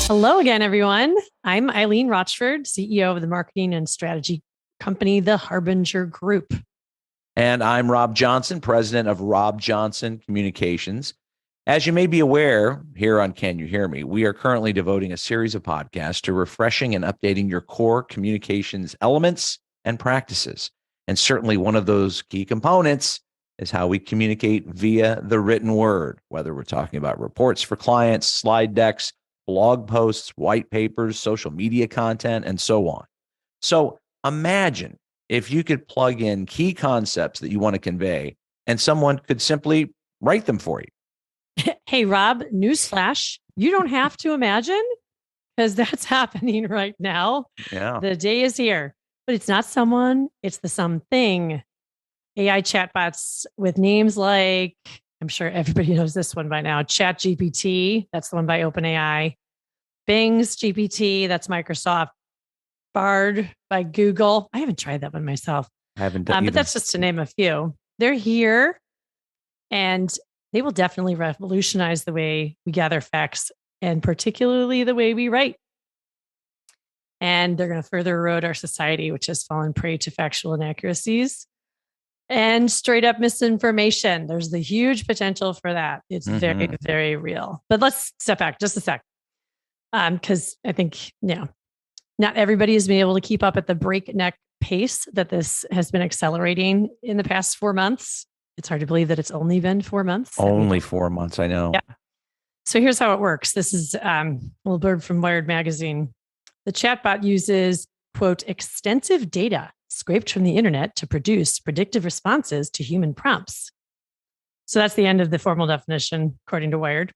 Hello again, everyone. I'm Eileen Rochford, CEO of the marketing and strategy company, The Harbinger Group. And I'm Rob Johnson, president of Rob Johnson Communications. As you may be aware, here on Can You Hear Me, we are currently devoting a series of podcasts to refreshing and updating your core communications elements and practices. And certainly one of those key components is how we communicate via the written word, whether we're talking about reports for clients, slide decks, blog posts, white papers, social media content, and so on. So imagine if you could plug in key concepts that you want to convey and someone could simply write them for you. Hey, Rob, newsflash. You don't have to imagine because that's happening right now. Yeah. The day is here, but it's not someone, it's the something. AI chatbots with names like, I'm sure everybody knows this one by now, ChatGPT, that's the one by OpenAI. Bing's GPT, that's Microsoft. Bard by Google. I haven't tried that one myself. I haven't done but that's just to name a few. They're here and they will definitely revolutionize the way we gather facts and particularly the way we write. And they're going to further erode our society, which has fallen prey to factual inaccuracies and straight up misinformation. There's the huge potential for that. It's very, very real. But let's step back just a sec. Because I think, not everybody has been able to keep up at the breakneck pace that this has been accelerating in the past 4 months. It's hard to believe that it's only been 4 months. Only 4 months, I know. Yeah. So here's how it works. This is a little bird from Wired magazine. The chatbot uses, quote, extensive data scraped from the internet to produce predictive responses to human prompts. So that's the end of the formal definition, according to Wired.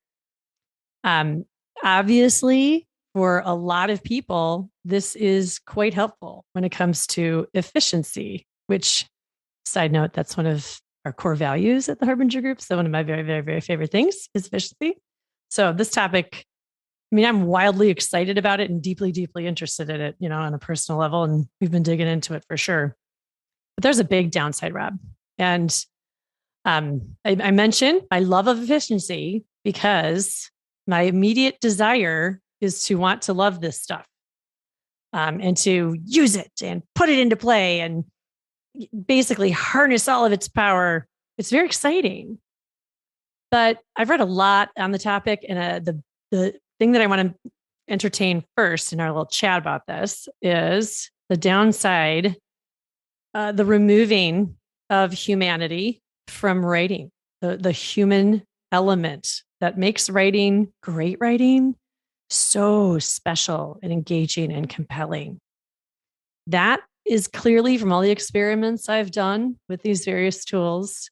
Obviously, for a lot of people, this is quite helpful when it comes to efficiency, which, side note, that's one of our core values at the Harbinger Group. So one of my very, very, very favorite things is efficiency. So this topic, I'm wildly excited about it and deeply, deeply interested in it, on a personal level. And we've been digging into it for sure. But there's a big downside, Rob. And I mentioned my love of efficiency because my immediate desire is to want to love this stuff and to use it and put it into play and basically harness all of its power. It's very exciting. But I've read a lot on the topic, and the thing that I want to entertain first in our little chat about this is the downside, the removing of humanity from writing, the human element that makes writing, great writing, so special and engaging and compelling. That is clearly from all the experiments I've done with these various tools.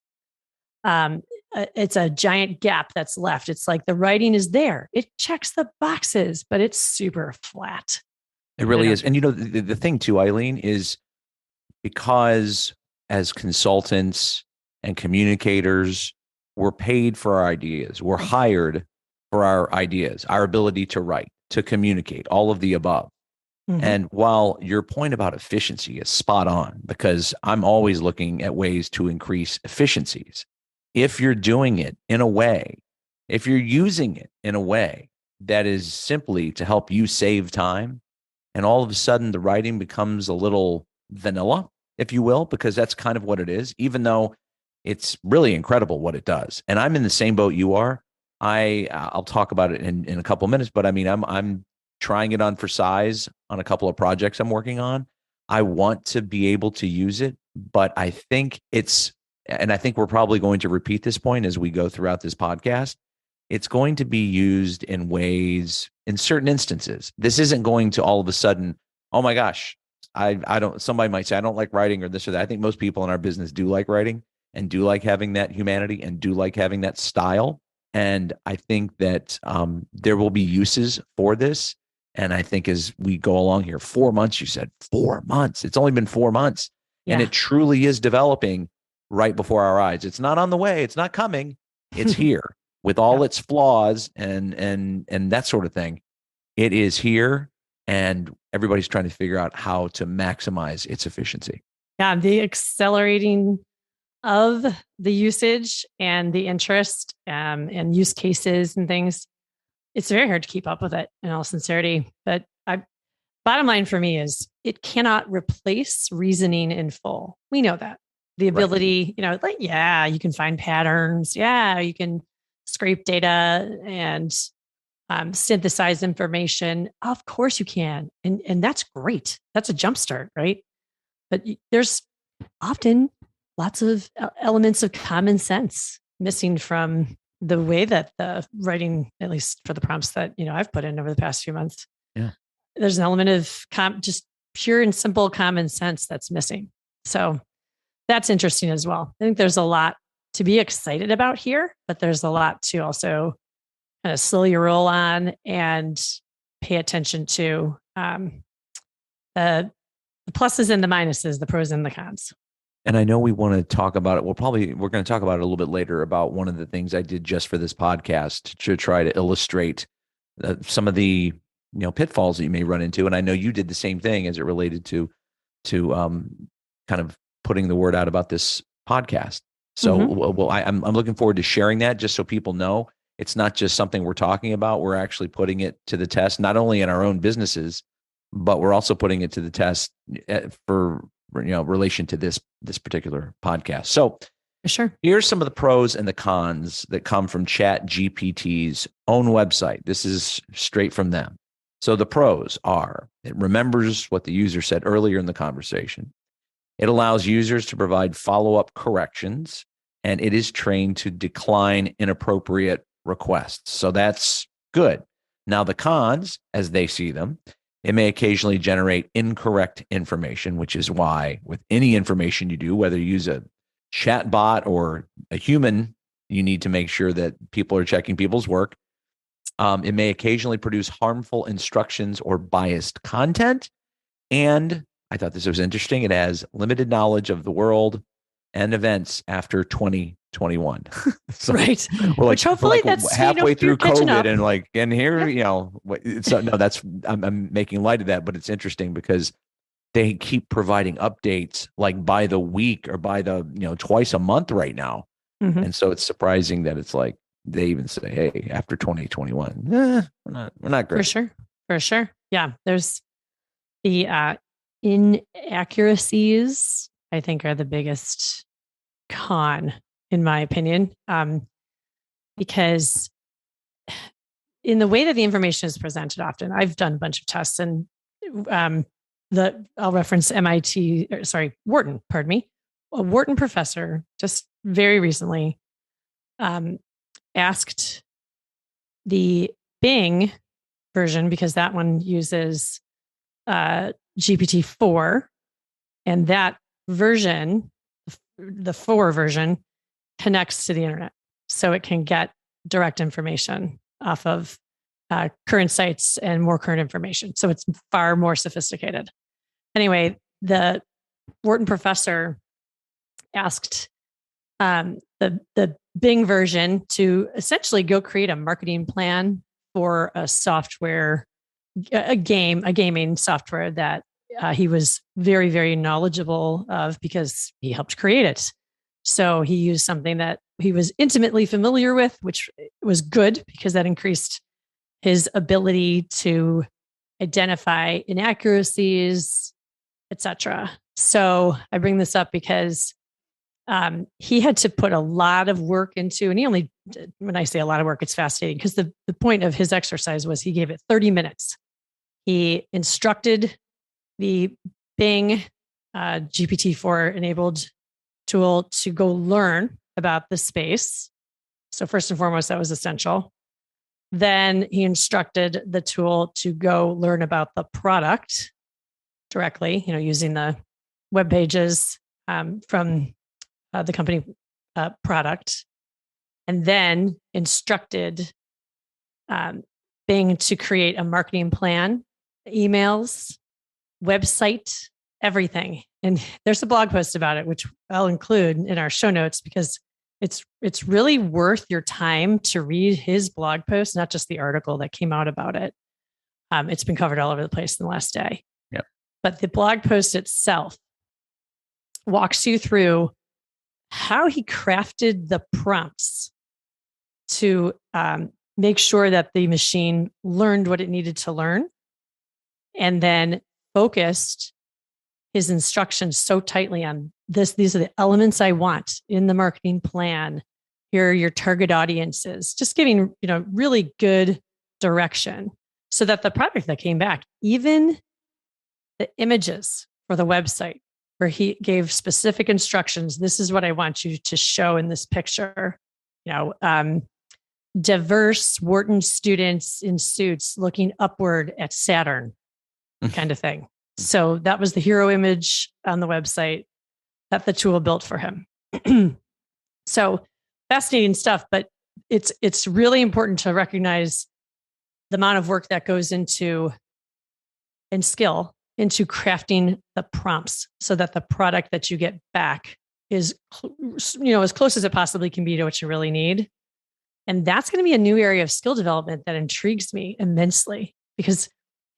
It's a giant gap that's left. It's like the writing is there. It checks the boxes, but it's super flat. It really is. And the thing too, Eileen, is because as consultants and communicators, we're paid for our ideas. We're hired for our ideas, our ability to write, to communicate, all of the above. And while your point about efficiency is spot on, because I'm always looking at ways to increase efficiencies, if you're doing it in a way, if you're using it in a way that is simply to help you save time, and all of a sudden the writing becomes a little vanilla, if you will, because that's kind of what it is, even though it's really incredible what it does. And I'm in the same boat you are. I'll talk about it in a couple of minutes, but I'm trying it on for size on a couple of projects I'm working on. I want to be able to use it, but I think and I think we're probably going to repeat this point as we go throughout this podcast. It's going to be used in ways, in certain instances. This isn't going to all of a sudden, oh my gosh, I don't, somebody might say, I don't like writing or this or that. I think most people in our business do like writing and do like having that humanity and do like having that style. And I think that there will be uses for this. And I think as we go along here, 4 months, you said 4 months. It's only been 4 months. Yeah. And it truly is developing right before our eyes. It's not on the way. It's not coming. It's here with all its flaws and that sort of thing. It is here. And everybody's trying to figure out how to maximize its efficiency. Yeah, the accelerating of the usage and the interest and use cases and things it's very hard to keep up with it in all sincerity. But bottom line for me is it cannot replace reasoning in full. We know that. The Right. ability, like, yeah, you can find patterns. Yeah, you can scrape data and synthesize information. Of course you can. And that's great. That's a jumpstart, right? But there's often lots of elements of common sense missing from the way that the writing, at least for the prompts that I've put in over the past few months. Yeah. There's an element of just pure and simple common sense that's missing. So that's interesting as well. I think there's a lot to be excited about here, but there's a lot to also kind of slow your roll on and pay attention to the pluses and the minuses, the pros and the cons. And I know we want to talk about it. We're going to talk about it a little bit later about one of the things I did just for this podcast to try to illustrate some of the pitfalls that you may run into. And I know you did the same thing as it related to kind of putting the word out about this podcast. So, I'm looking forward to sharing that just so people know it's not just something we're talking about. We're actually putting it to the test, not only in our own businesses, but we're also putting it to the test for relation to this particular podcast. So sure, here's some of the pros and the cons that come from ChatGPT's own website. This is straight from them. So the pros are: it remembers what the user said earlier in the conversation. It allows users to provide follow-up corrections, and it is trained to decline inappropriate requests. So that's good. Now the cons, as they see them: it may occasionally generate incorrect information, which is why with any information you do, whether you use a chatbot or a human, you need to make sure that people are checking people's work. It may occasionally produce harmful instructions or biased content. And I thought this was interesting. It has limited knowledge of the world and events after 2021. So right. We're Which hopefully that's halfway through COVID, and here, yep. So no, I'm making light of that, but it's interesting because they keep providing updates like by the week or by the twice a month right now. And so it's surprising that it's like they even say, hey, after 2021, we're not great. For sure. Yeah. There's the inaccuracies, I think, are the biggest con, in my opinion, because in the way that the information is presented, often I've done a bunch of tests, and I'll reference Wharton, pardon me, a Wharton professor just very recently asked the Bing version, because that one uses GPT-4, and that version, the 4 version, connects to the internet. So it can get direct information off of current sites and more current information. So it's far more sophisticated. Anyway, the Wharton professor asked the Bing version to essentially go create a marketing plan for a gaming software that he was very, very knowledgeable of because he helped create it. So he used something that he was intimately familiar with, which was good because that increased his ability to identify inaccuracies, etc. So I bring this up because he had to put a lot of work into, and when I say a lot of work, it's fascinating because the point of his exercise was he gave it 30 minutes. He instructed the Bing GPT-4 enabled tool to go learn about the space. So first and foremost, that was essential. Then he instructed the tool to go learn about the product directly, using the web pages from the company product, and then instructed Bing to create a marketing plan, emails, website, everything. And there's a blog post about it, which I'll include in our show notes because it's really worth your time to read his blog post, not just the article that came out about it. It's been covered all over the place in the last day. Yep. But the blog post itself walks you through how he crafted the prompts to make sure that the machine learned what it needed to learn, and then focused his instructions so tightly on this. These are the elements I want in the marketing plan. Here are your target audiences, just giving, really good direction so that the product that came back, even the images for the website, where he gave specific instructions. This is what I want you to show in this picture. Diverse Wharton students in suits looking upward at Saturn, kind of thing. So that was the hero image on the website that the tool built for him. So fascinating stuff, but it's really important to recognize the amount of work that goes into and skill into crafting the prompts so that the product that you get back is, as close as it possibly can be to what you really need. And that's going to be a new area of skill development that intrigues me immensely, because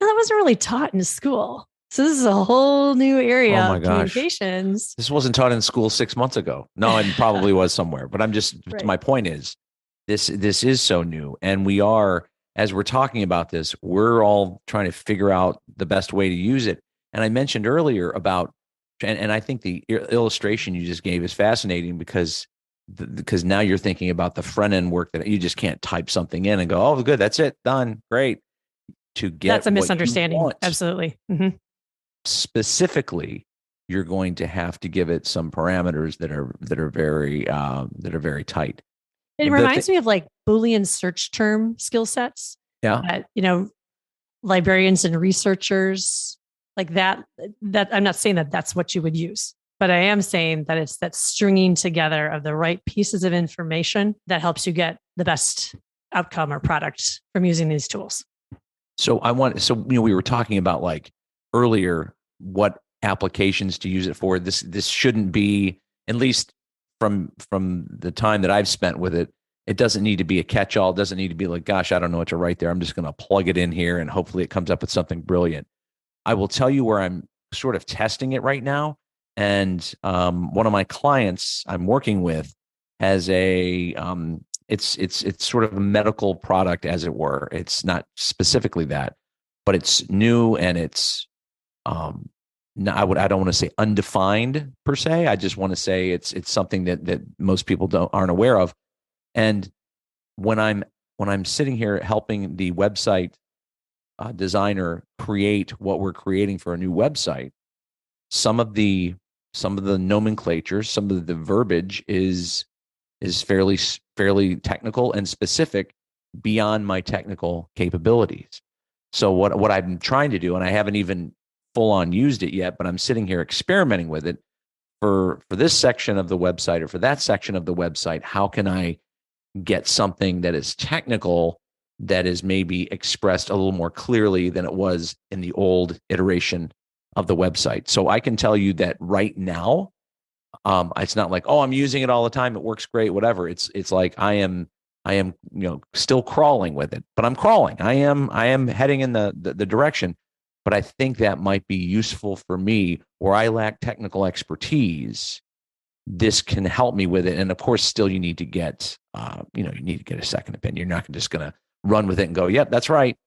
that wasn't really taught in school. So this is a whole new area of communications. This wasn't taught in school 6 months ago. No, it probably was somewhere. But I'm just, right. My point is, this is so new. And we are, as we're talking about this, we're all trying to figure out the best way to use it. And I mentioned earlier about, and I think the illustration you just gave is fascinating because now you're thinking about the front end work that you just can't type something in and go, oh, good, that's it, done, great. To get that's a misunderstanding. Absolutely. Mm-hmm. Specifically, you're going to have to give it some parameters that are very tight. It reminds me of like Boolean search term skill sets. Yeah. Librarians and researchers like that I'm not saying that that's what you would use, but I am saying that it's that stringing together of the right pieces of information that helps you get the best outcome or product from using these tools. So we were talking about like earlier what applications to use it for. This shouldn't be, at least from the time that I've spent with it, it doesn't need to be a catch-all. It doesn't need to be like, gosh, I don't know what to write there. I'm just going to plug it in here and hopefully it comes up with something brilliant. I will tell you where I'm sort of testing it right now. And one of my clients I'm working with has a it's sort of a medical product, as it were. It's not specifically that, but it's new and it's I don't want to say undefined per se. I just want to say it's something that most people aren't aware of. And when I'm sitting here helping the website designer create what we're creating for a new website, some of the nomenclature, some of the verbiage is fairly technical and specific beyond my technical capabilities. So what I'm trying to do, and I haven't even full on used it yet, but I'm sitting here experimenting with it for this section of the website or for that section of the website. How can I get something that is technical, that is maybe expressed a little more clearly than it was in the old iteration of the website? So I can tell you that right now, it's not like, oh, I'm using it all the time, it works great, whatever. It's like I am still crawling with it, but I'm crawling. I am heading in the direction. But I think that might be useful for me where I lack technical expertise. This can help me with it. And of course, still you need to get a second opinion. You're not just going to run with it and go, yep, that's right.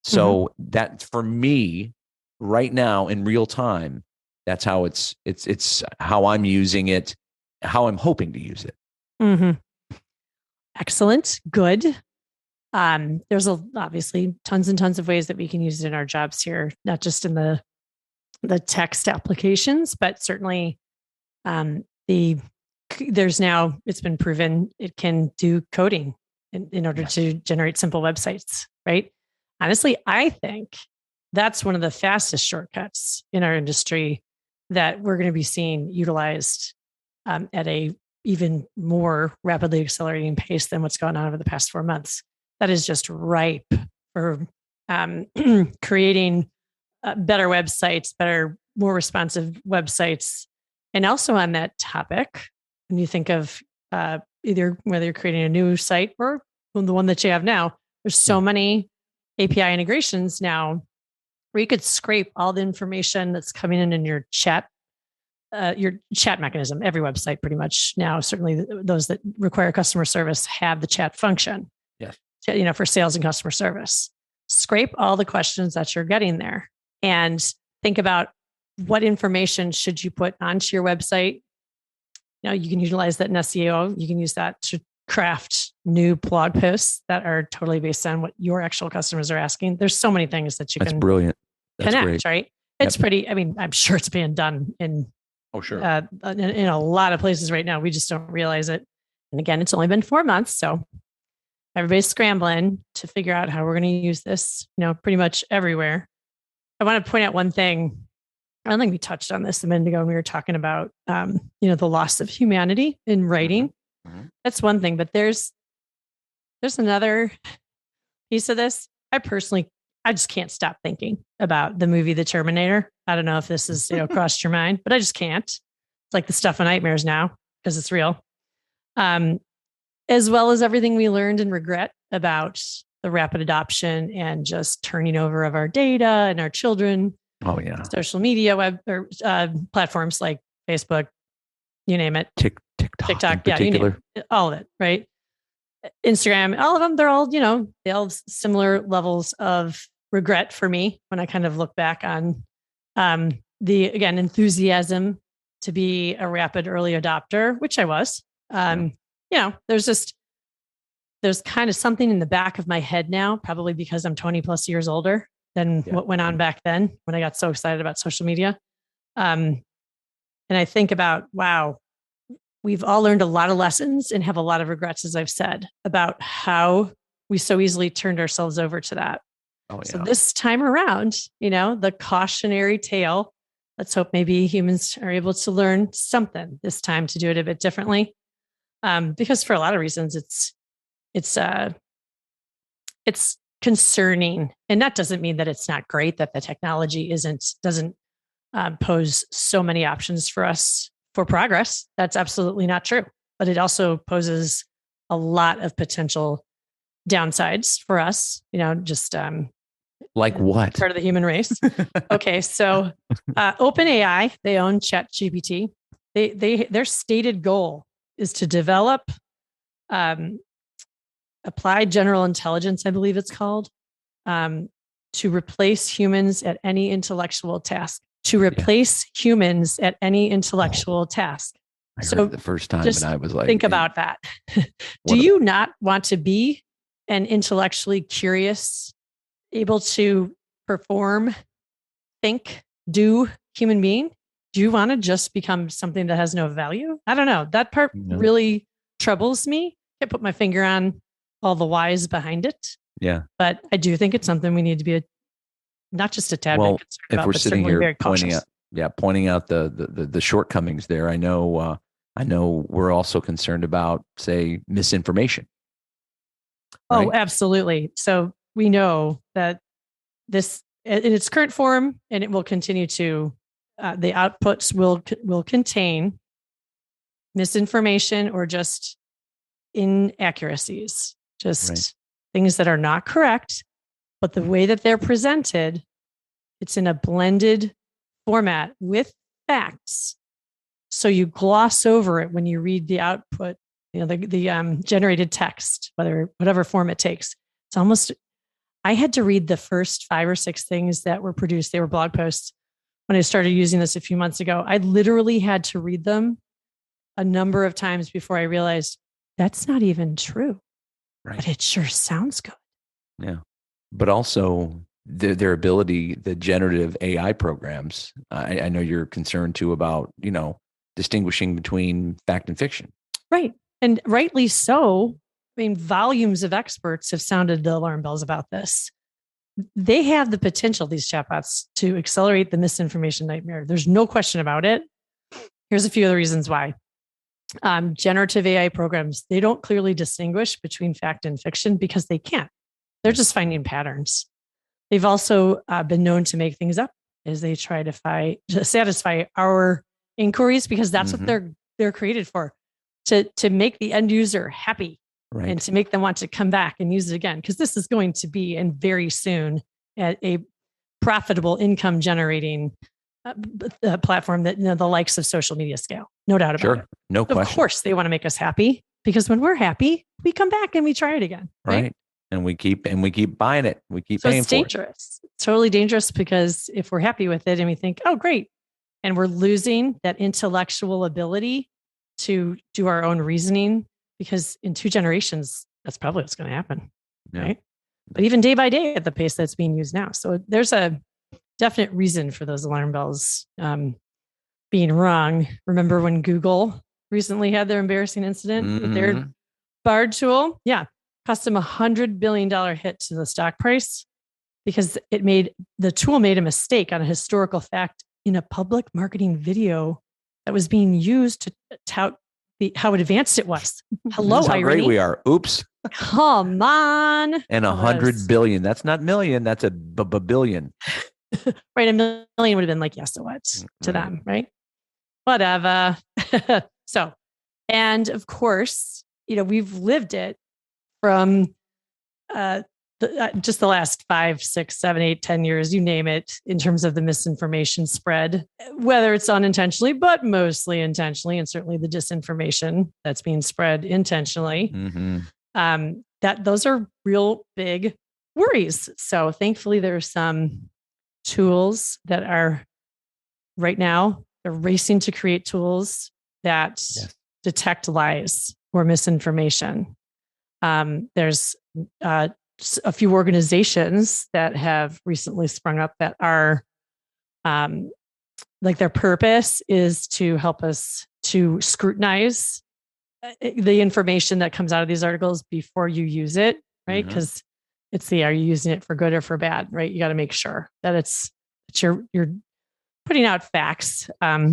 So that for me right now in real time, that's how it's how I'm using it, how I'm hoping to use it. Mm-hmm. Excellent. Good. There's obviously tons and tons of ways that we can use it in our jobs here, not just in the text applications, but certainly there's now, it's been proven it can do coding in order to generate simple websites, right? Honestly, I think that's one of the fastest shortcuts in our industry that we're going to be seeing utilized at a even more rapidly accelerating pace than what's gone on over the past 4 months. That is just ripe for creating better websites, more responsive websites. And also on that topic, when you think of either whether you're creating a new site or the one that you have now, there's so many API integrations now where you could scrape all the information that's coming in your chat mechanism. Every website pretty much now, certainly those that require customer service, have the chat function. Yes. for sales and customer service. Scrape all the questions that you're getting there and think about what information should you put onto your website. You can utilize that in SEO. You can use that to craft new blog posts that are totally based on what your actual customers are asking. There's so many things that you That's can brilliant. That's connect, great. right? It's pretty, I'm sure it's being done in in a lot of places right now. We just don't realize it. And again, it's only been 4 months. So everybody's scrambling to figure out how we're going to use this, pretty much everywhere. I want to point out one thing. I don't think we touched on this a minute ago when we were talking about, the loss of humanity in writing. Mm-hmm. That's one thing, but there's another piece of this. I just can't stop thinking about the movie The Terminator. I don't know if this is crossed your mind, but I just can't. It's like the stuff of nightmares now because it's real. As well as everything we learned and regret about the rapid adoption and just turning over of our data and our children. Oh yeah, social media web or platforms like Facebook, you name it, TikTok, in particular, all of it, right? Instagram, all of them. They're all they all have similar levels of regret for me when I kind of look back on the enthusiasm to be a rapid early adopter, which I was. There's kind of something in the back of my head now, probably because I'm 20 plus years older than what went on back then when I got so excited about social media. And I think about, wow, we've all learned a lot of lessons and have a lot of regrets, as I've said, about how we so easily turned ourselves over to that. Oh, yeah. So this time around, the cautionary tale, let's hope maybe humans are able to learn something this time to do it a bit differently. Because for a lot of reasons, it's concerning. And that doesn't mean that it's not great, that the technology doesn't pose so many options for us for progress. That's absolutely not true. But it also poses a lot of potential downsides for us, just like what? Part of the human race. Okay, so OpenAI, they own ChatGPT. Their stated goal is to develop applied general intelligence, I believe it's called, to replace humans at any intellectual task. Humans at any intellectual task. I heard it the first time, and I was like, think about that. Do you not want to be an intellectually curious, able to perform, think, do human being? Do you want to just become something that has no value? I don't know. That part really troubles me. I can't put my finger on all the whys behind it. Yeah. But I do think it's something we need to be not just a tad bit concerned about, if we're sitting here pointing out the shortcomings there, I know we're also concerned about, say, misinformation. Right? Oh, absolutely. So we know that this, in its current form, and it will continue to, the outputs will contain misinformation or just inaccuracies, just things that are not correct. But the way that they're presented, it's in a blended format with facts. So you gloss over it when you read the output, the generated text, whatever form it takes. It's almost, I had to read the first 5 or 6 things that were produced. They were blog posts when I started using this a few months ago. I literally had to read them a number of times before I realized that's not even true. Right. But it sure sounds good. Yeah. But also their ability, the generative AI programs, I know you're concerned too about, distinguishing between fact and fiction. Right. And rightly so. I mean, volumes of experts have sounded the alarm bells about this. They have the potential, these chatbots, to accelerate the misinformation nightmare. There's no question about it. Here's a few of the reasons why. Generative AI programs, they don't clearly distinguish between fact and fiction because they can't. They're just finding patterns. They've also been known to make things up as they try to satisfy our inquiries, because that's what they're created for, to make the end user happy, and to make them want to come back and use it again. Because this is going to be, and very soon, a profitable income generating platform that the likes of social media scale. No doubt about it. No question. Of course, they want to make us happy, because when we're happy, we come back and we try it again. Right. And we keep buying it. We keep So paying it's for it. dangerous. It's totally dangerous because if we're happy with it and we think, oh, great, and we're losing that intellectual ability to do our own reasoning, because in 2 generations, that's probably what's going to happen. Yeah. Right. But even day by day at the pace that's being used now. So there's a definite reason for those alarm bells being wrong. Remember when Google recently had their embarrassing incident with their Bard tool? Yeah. Cost them $100 billion hit to the stock price because the tool made a mistake on a historical fact in a public marketing video that was being used to tout how advanced it was. Hello, this is how irony. great we are. Oops. Come on. And 100 billion. That's not million. That's a billion. Right. $1 million would have been like, yes, so what to them, right? Whatever. So, and of course, we've lived it from just the last 5, 6, 7, 8, 10 years, you name it, in terms of the misinformation spread, whether it's unintentionally, but mostly intentionally, and certainly the disinformation that's being spread intentionally. That those are real big worries. So thankfully, there's some tools that are right now, they're racing to create tools that detect lies or misinformation. There's a few organizations that have recently sprung up that are like their purpose is to help us to scrutinize the information that comes out of these articles before you use it, right? Because it's are you using it for good or for bad, right? You got to make sure that you're putting out facts.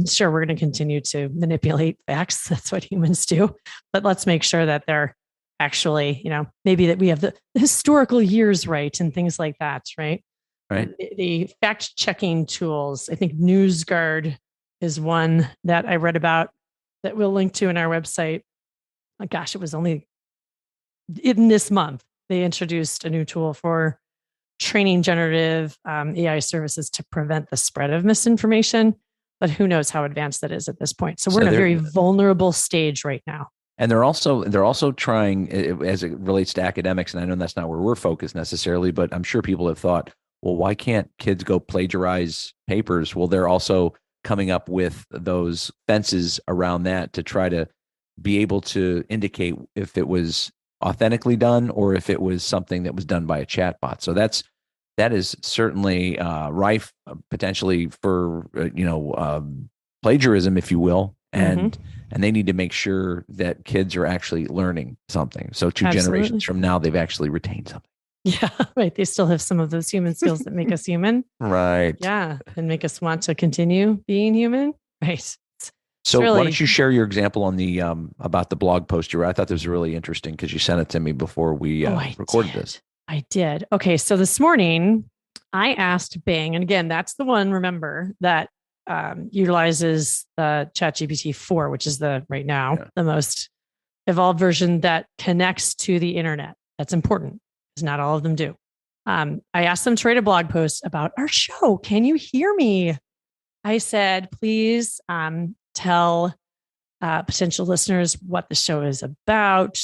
Sure, we're going to continue to manipulate facts. That's what humans do, but let's make sure that they're actually, maybe that we have the historical years right and things like that, right? Right. The fact checking tools. I think NewsGuard is one that I read about that we'll link to in our website. Oh, gosh, it was only in this month they introduced a new tool for training generative AI services to prevent the spread of misinformation. But who knows how advanced that is at this point? So we're in a very vulnerable stage right now. And they're also trying, as it relates to academics, and I know that's not where we're focused necessarily, but I'm sure people have thought, well, why can't kids go plagiarize papers? Well, they're also coming up with those fences around that to try to be able to indicate if it was authentically done or if it was something that was done by a chatbot. So that is certainly rife potentially for plagiarism, if you will, and they need to make sure that kids are actually learning something. So 2 generations from now, they've actually retained something. Yeah, right. They still have some of those human skills that make us human. Right. Yeah, and make us want to continue being human. Right. So why don't you share your example on the about the blog post you wrote? I thought this was really interesting because you sent it to me before we recorded this. I did. Okay, so this morning I asked Bing, and again, that's the one, remember, that utilizes the ChatGPT 4, which is the most evolved version that connects to the internet. That's important because not all of them do. I asked them to write a blog post about our show. Can you hear me? I said, please tell potential listeners what the show is about,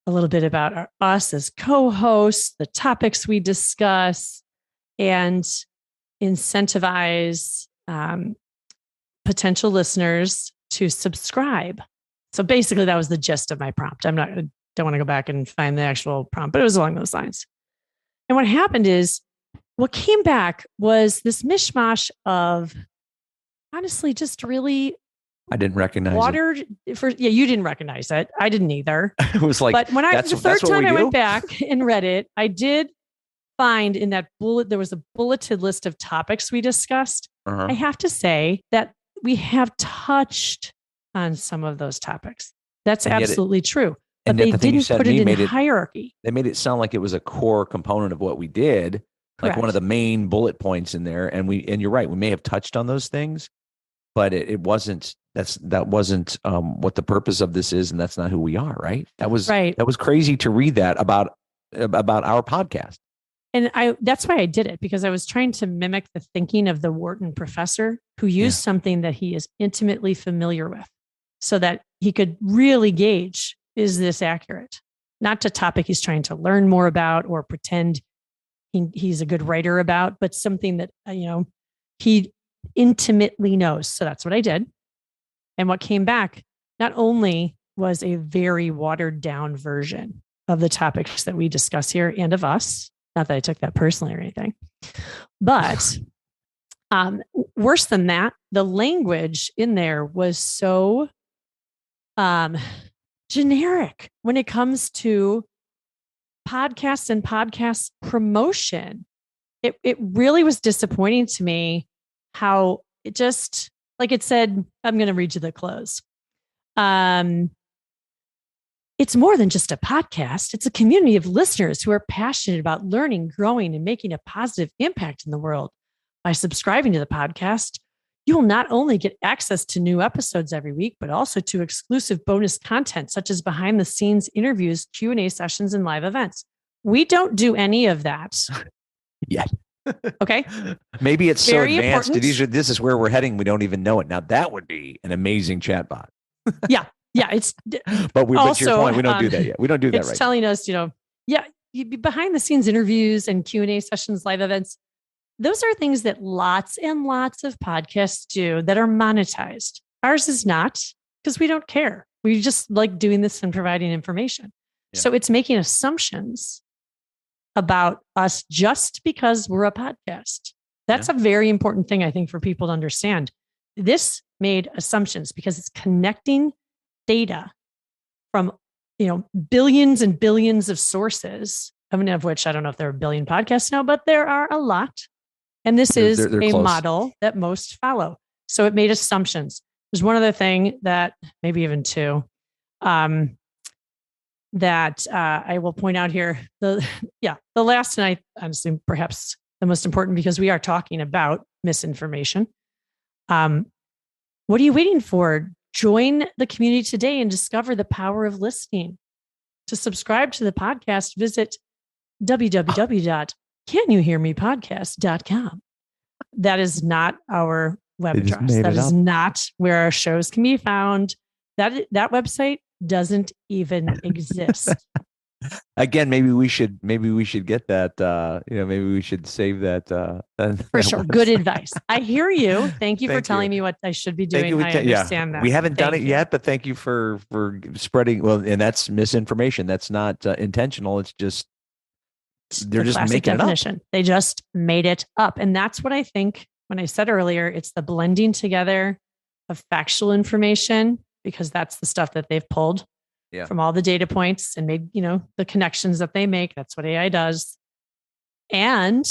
a little bit about us as co-hosts, the topics we discuss, and incentivize potential listeners to subscribe. So basically, that was the gist of my prompt. Don't want to go back and find the actual prompt, but it was along those lines. And what happened is, what came back was this mishmash of, honestly, just really I didn't recognize watered it. You didn't recognize it. I didn't either. It was like, but when the third time I went back and read it, I did find in that there was a bulleted list of topics we discussed. I have to say that we have touched on some of those topics. That's absolutely true. But they didn't put it in hierarchy. They made it sound like it was a core component of what we did, like one of the main bullet points in there. And you're right, we may have touched on those things, but it wasn't. That wasn't what the purpose of this is, and that's not who we are. Right? That was crazy to read that about our podcast. And that's why I did it, because I was trying to mimic the thinking of the Wharton professor who used something that he is intimately familiar with so that he could really gauge, is this accurate? not a topic he's trying to learn more about or pretend he's a good writer about, but something that, he intimately knows. So that's what I did. And what came back not only was a very watered down version of the topics that we discuss here and of us, not that I took that personally or anything, but worse than that, the language in there was so generic when it comes to podcasts and podcast promotion. It really was disappointing to me how it just, like it said, I'm going to read you the close. It's more than just a podcast. It's a community of listeners who are passionate about learning, growing, and making a positive impact in the world. By subscribing to the podcast, you will not only get access to new episodes every week, but also to exclusive bonus content, such as behind the scenes interviews, Q&A sessions, and live events. We don't do any of that yet. Okay. Maybe it's very so advanced. This is where we're heading. We don't even know it. Now that would be an amazing chatbot. Yeah. It's, but to your point, we don't do that yet. We don't do that right. It's telling us, behind the scenes interviews and Q&A sessions, live events. Those are things that lots and lots of podcasts do that are monetized. Ours is not, because we don't care. We just like doing this and providing information. Yeah. So it's making assumptions about us just because we're a podcast. That's a very important thing, I think, for people to understand. This made assumptions because it's connecting data from, billions and billions of sources, of which I don't know if there are a billion podcasts now, but there are a lot. And this is a close model that most follow. So it made assumptions. There's one other thing that, maybe even two, that I will point out here. The last, and I honestly perhaps the most important, because we are talking about misinformation. What are you waiting for? Join the community today and discover the power of listening. To subscribe to the podcast, visit www.canyouhearmepodcast.com. That is not our web address. That is not where our shows can be found. That website doesn't even exist. Again, maybe we should get that. Maybe we should save that. For sure. Website. Good advice. I hear you. Thank you for telling me what I should be doing. I understand that. We haven't done it yet, but thank you for spreading. Well, and that's misinformation. That's not intentional. It's just they're just making definition. It up. They just made it up, and that's what I think. When I said earlier, it's the blending together of factual information, because that's the stuff that they've pulled. Yeah. From all the data points and made, the connections that they make. That's what AI does. And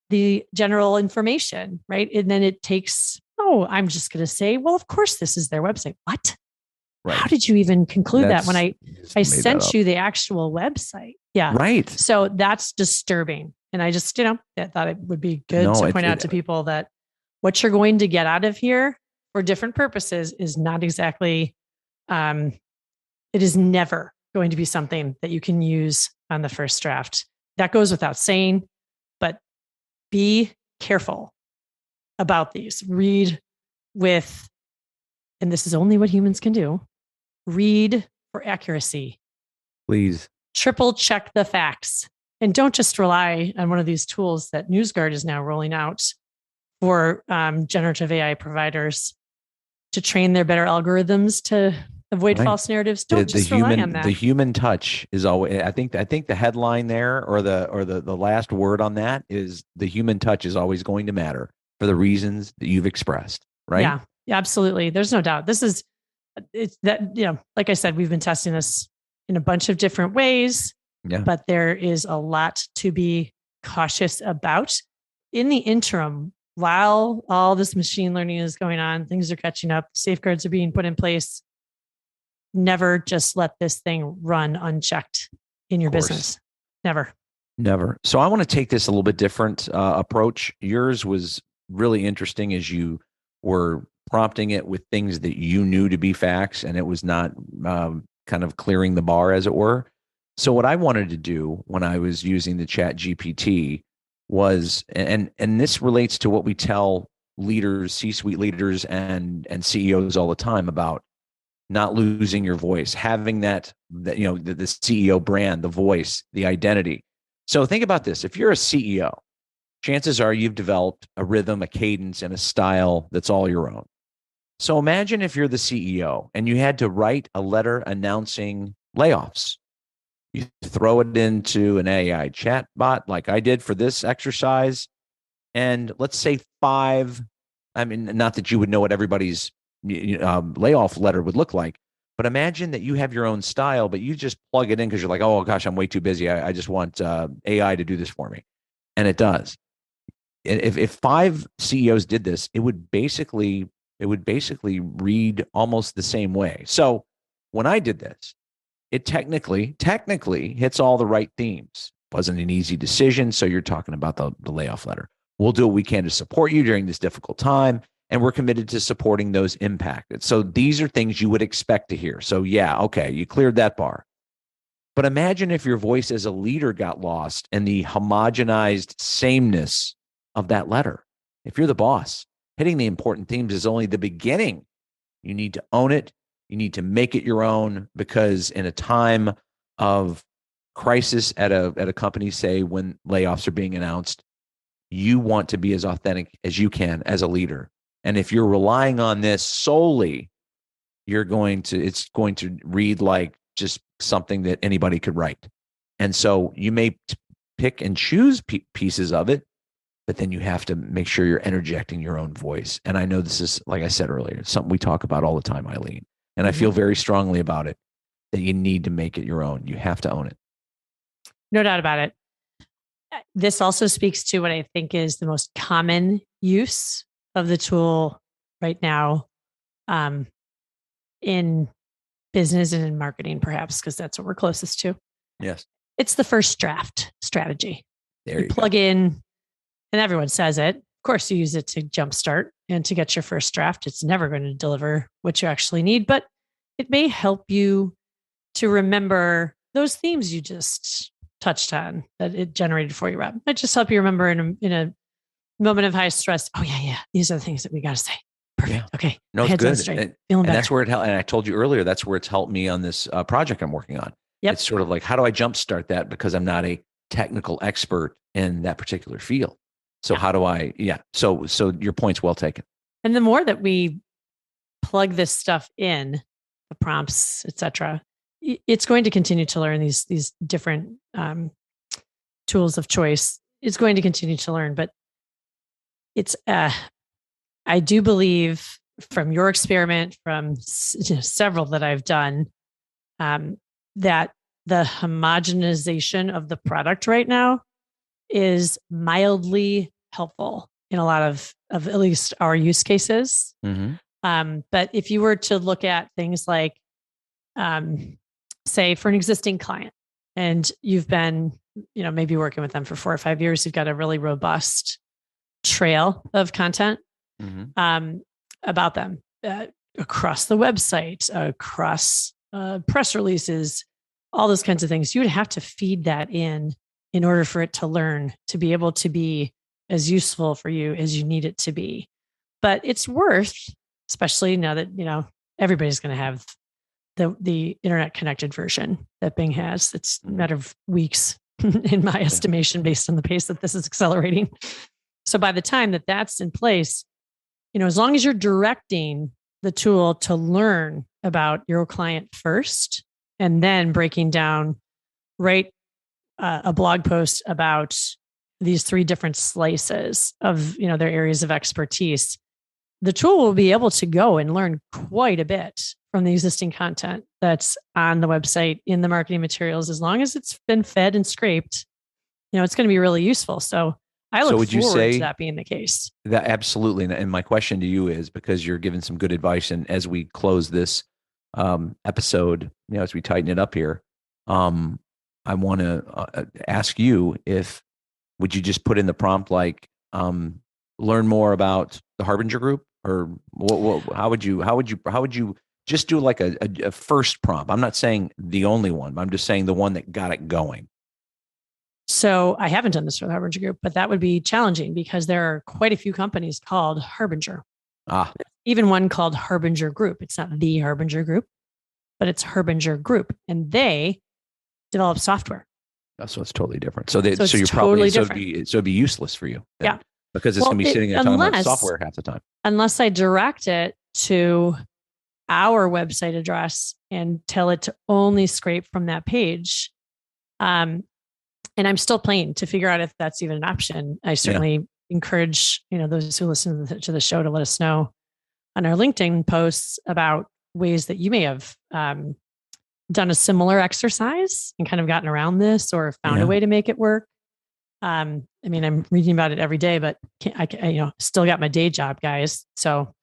the general information, right? And then it takes, I'm just going to say, well, of course, this is their website. What? Right. How did you even conclude that when I sent you the actual website? Yeah. Right. So that's disturbing. And I just, I thought it would be good to point out to people that what you're going to get out of here for different purposes is not exactly, it is never going to be something that you can use on the first draft. That goes without saying, but be careful about these. Read with, and this is only what humans can do, read for accuracy. Please. Triple check the facts. And don't just rely on one of these tools that NewsGuard is now rolling out for generative AI providers to train their better algorithms to avoid false narratives. Don't just rely on that. The human touch is always. I think the headline there, or the last word on that is the human touch is always going to matter for the reasons that you've expressed. Right? Yeah, absolutely. There's no doubt. It's that like I said, we've been testing this in a bunch of different ways. Yeah. But there is a lot to be cautious about. In the interim, while all this machine learning is going on, things are catching up, safeguards are being put in place. Never just let this thing run unchecked in your business. Never. So I want to take this a little bit different approach. Yours was really interesting as you were prompting it with things that you knew to be facts, and it was not kind of clearing the bar, as it were. So what I wanted to do when I was using the Chat GPT was, and this relates to what we tell leaders, C-suite leaders and CEOs all the time about, not losing your voice, having that the CEO brand, the voice, the identity. So think about this. If you're a CEO, chances are you've developed a rhythm, a cadence, and a style that's all your own. So imagine if you're the CEO and you had to write a letter announcing layoffs. You throw it into an AI chatbot like I did for this exercise. And let's say five, I mean, not that you would know what everybody's layoff letter would look like, but imagine that you have your own style, but you just plug it in because you're like, oh gosh, I'm way too busy. I just want AI to do this for me. And it does. If five CEOs did this, it would basically read almost the same way. So when I did this, it technically hits all the right themes. Wasn't an easy decision. So you're talking about the layoff letter. We'll do what we can to support you during this difficult time. And we're committed to supporting those impacted. So these are things you would expect to hear. So yeah, okay, you cleared that bar. But imagine if your voice as a leader got lost in the homogenized sameness of that letter. If you're the boss, hitting the important themes is only the beginning. You need to own it. You need to make it your own, because in a time of crisis at a company, say when layoffs are being announced, you want to be as authentic as you can as a leader. And if you're relying on this solely, it's going to read like just something that anybody could write. And so you may pick and choose pieces of it, but then you have to make sure you're interjecting your own voice. And I know this is, like I said earlier, something we talk about all the time, Eileen. And I feel very strongly about it, that you need to make it your own. You have to own it. No doubt about it. This also speaks to what I think is the most common use of the tool right now, in business and in marketing, perhaps, because that's what we're closest to. Yes. It's the first draft strategy. There you plug go. in, and everyone says it. Of course, you use it to jumpstart and to get your first draft. It's never going to deliver what you actually need, but it may help you to remember those themes you just touched on that it generated for you, Rob. It might just help you remember in a moment of high stress. Oh yeah. These are the things that we got to say. Perfect. Yeah. Okay. No, it's good. And that's where it helped. And I told you earlier, that's where it's helped me on this project I'm working on. Yep. It's sort of like, how do I jumpstart that? Because I'm not a technical expert in that particular field. So how do I, So your point's well taken. And the more that we plug this stuff in, the prompts, et cetera, it's going to continue to learn these different tools of choice. It's going to continue to learn, but it's, I do believe from your experiment, from several that I've done, that the homogenization of the product right now is mildly helpful in a lot of at least our use cases. Mm-hmm. But if you were to look at things like, say for an existing client, and you've been, maybe working with them for 4 or 5 years, you've got a really robust trail of content about them across the website, across press releases, all those kinds of things. You would have to feed that in order for it to learn, to be able to be as useful for you as you need it to be. But it's worth, especially now that, everybody's going to have the internet connected version that Bing has. It's a matter of weeks in my estimation, based on the pace that this is accelerating. So by the time that that's in place, as long as you're directing the tool to learn about your client first, and then breaking down, write a blog post about these 3 different slices of, their areas of expertise, the tool will be able to go and learn quite a bit from the existing content that's on the website, in the marketing materials. As long as it's been fed and scraped, it's going to be really useful. So I look forward to that being the case. That absolutely. And my question to you is, because you're giving some good advice, and as we close this episode, as we tighten it up here, I want to ask you, would you just put in the prompt like, learn more about the Harbinger Group, or how would you just do like a first prompt? I'm not saying the only one, but I'm just saying the one that got it going. So I haven't done this for the Harbinger Group, but that would be challenging because there are quite a few companies called Harbinger. Even one called Harbinger Group. It's not the Harbinger Group. but it's Herbinger Group, and they develop software. So it's totally different. So it's you're totally probably different. so it'd be useless for you. Then, Yeah. because it's going to be sitting there talking about software half the time. Unless I direct it to our website address and tell it to only scrape from that page. And I'm still playing to figure out if that's even an option. I certainly encourage, those who listen to the show to let us know on our LinkedIn posts about ways that you may have done a similar exercise and kind of gotten around this or found a way to make it work. I'm reading about it every day, but I still got my day job, guys. So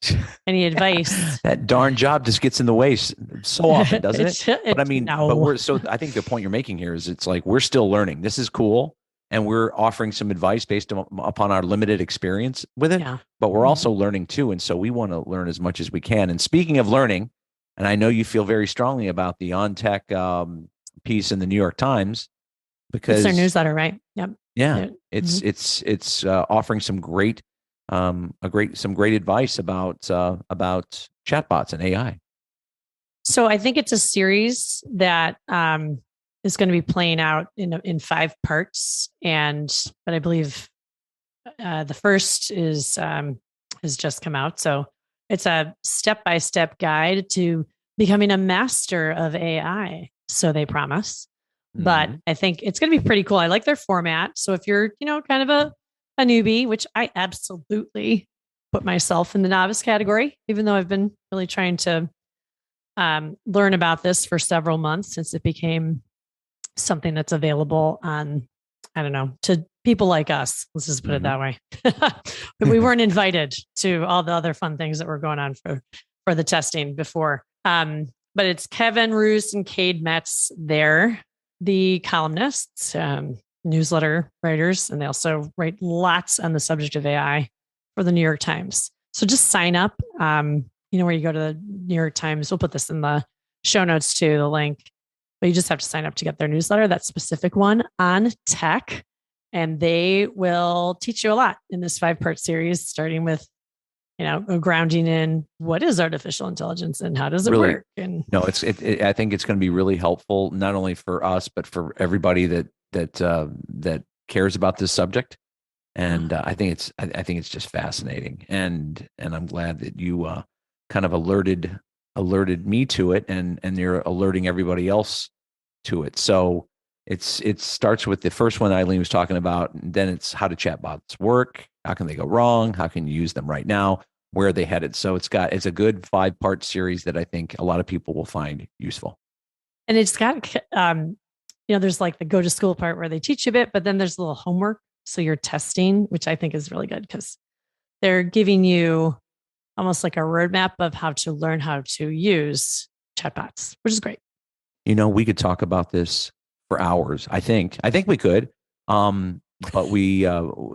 any advice? That darn job just gets in the way so often, doesn't it? But I think the point you're making here is it's like, we're still learning. This is cool. And we're offering some advice based upon our limited experience with it, but we're also learning too. And so we want to learn as much as we can. And speaking of learning, and I know you feel very strongly about the On Tech piece in the New York Times, because it's their newsletter, right? Yep. Yeah, it's offering some great advice about chatbots and AI. So I think it's a series that is going to be playing out in 5 parts, but I believe the first has just come out. So it's a step-by-step guide to becoming a master of AI. So they promise. But I think it's going to be pretty cool. I like their format. So if you're, kind of a newbie, which I absolutely put myself in the novice category, even though I've been really trying to learn about this for several months since it became something that's available on, to people like us. Let's just put it that way. But we weren't invited to all the other fun things that were going on for the testing before. But it's Kevin Roos and Cade Metz there. The columnists, newsletter writers, and they also write lots on the subject of AI for the New York Times. So just sign up, where you go to the New York Times. We'll put this in the show notes too, the link, but you just have to sign up to get their newsletter, that specific one on tech. And they will teach you a lot in this 5-part series, starting with, grounding in what is artificial intelligence and how does it work? And I think it's going to be really helpful, not only for us, but for everybody that cares about this subject. And I think it's just fascinating. And I'm glad that you kind of alerted me to it, and you're alerting everybody else to it. So it starts with the first one Eileen was talking about, and then it's how do chatbots work? How can they go wrong? How can you use them right now? Where are they headed? So it's a good 5-part series that I think a lot of people will find useful. And it's got, there's like the go to school part where they teach you a bit, but then there's a little homework. So you're testing, which I think is really good because they're giving you almost like a roadmap of how to learn how to use chatbots, which is great. We could talk about this for hours. I think we could. But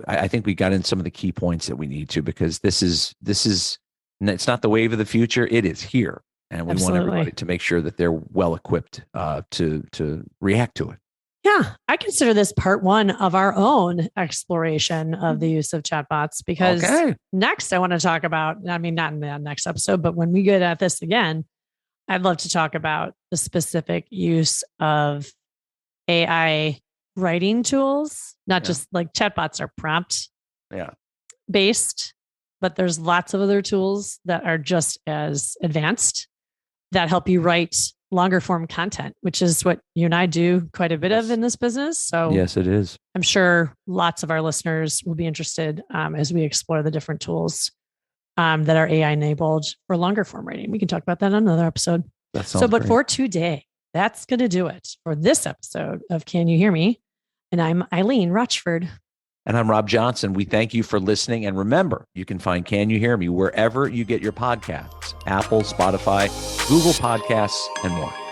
I think we got in some of the key points that we need to, because this is it's not the wave of the future. It is here. And we want everybody to make sure that they're well equipped to react to it. Yeah. I consider this part 1 of our own exploration of the use of chatbots, because next I want to talk about, not in the next episode, but when we get at this again, I'd love to talk about the specific use of AI writing tools, not just like chatbots are prompt based, but there's lots of other tools that are just as advanced that help you write longer form content, which is what you and I do quite a bit of in this business. So yes, it is. I'm sure lots of our listeners will be interested as we explore the different tools that are AI enabled for longer form writing. We can talk about that on another episode. But for today, that's going to do it for this episode of Can You Hear Me? And I'm Eileen Rochford. And I'm Rob Johnson. We thank you for listening. And remember, you can find Can You Hear Me wherever you get your podcasts: Apple, Spotify, Google Podcasts, and more.